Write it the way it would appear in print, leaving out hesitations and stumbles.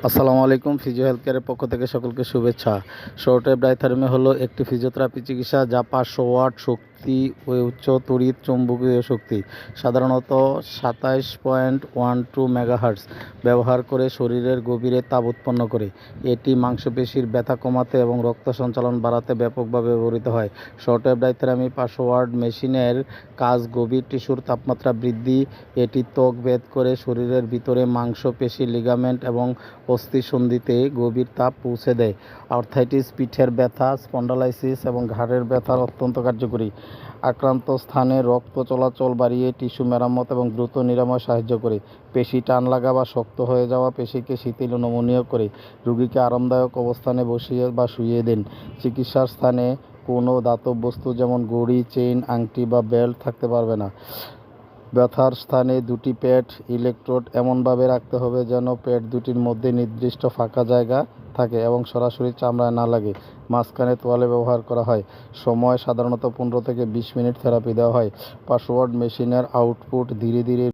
আসসালামু আলাইকুম। Physio health কেয়ারের পক্ষ থেকে সকলকে শুভেচ্ছা। শর্ট ওয়েভ ডায়াথেরাপি হলো একটি ফিজিওথেরাপি চিকিৎসা যা 500 ওয়াট শক্তি ও উচ্চ তড়িৎ চৌম্বকীয় শক্তি, সাধারণত 27.12 মেগাহার্টজ ব্যবহার করে শরীরের গভীরে তাপ উৎপন্ন করে। এটি মাংসপেশির ব্যথা কমাতে এবং রক্ত সঞ্চালন বাড়াতে ব্যাপকভাবে ব্যবহৃত হয়। শর্ট ওয়েভ ডায়াথেরাপি 500 ওয়াট মেশিনের কাজ গভীর টিস্যুর তাপমাত্রা বৃদ্ধি। এটি ত্বক ভেদ করে শরীরের ভিতরে মাংসপেশি, লিগামেন্ট এবং অস্থিসন্ধিতে গভীর তাপ পৌঁছে দেয়। আর্থ্রাইটিস, পিঠের ব্যথা, স্পন্ডালাইসিস এবং ঘাড়ের ব্যথার অত্যন্ত কার্যকরী। আক্রান্ত স্থানে রক্ত চলাচল বাড়িয়ে টিস্যু মেরামত এবং দ্রুত নিরাময় সাহায্য করে। পেশি টান লাগা বা শক্ত হয়ে যাওয়া পেশিকে শিথিল ও নমনীয় করে। রোগীকে আরামদায়ক অবস্থানে বসিয়ে বা শুইয়ে দিন। চিকিৎসার স্থানে কোনো ধাতব বস্তু যেমন ঘড়ি, চেইন, আংটি বা বেল্ট থাকতে পারবে না। ব্যথার স্থানে দুটি প্যাড ইলেকট্রোড এমনভাবে রাখতে হবে যেন প্যাড দুটির মধ্যে নির্দিষ্ট ফাঁকা জায়গা থাকে এবং সরাসরি চামড়ায় না লাগে। মাঝখানে তোয়ালে ব্যবহার করা হয়। সময় সাধারণত 15 থেকে 20 মিনিট থেরাপি দেওয়া হয়। 500 ওয়াট মেশিনের আউটপুট ধীরে ধীরে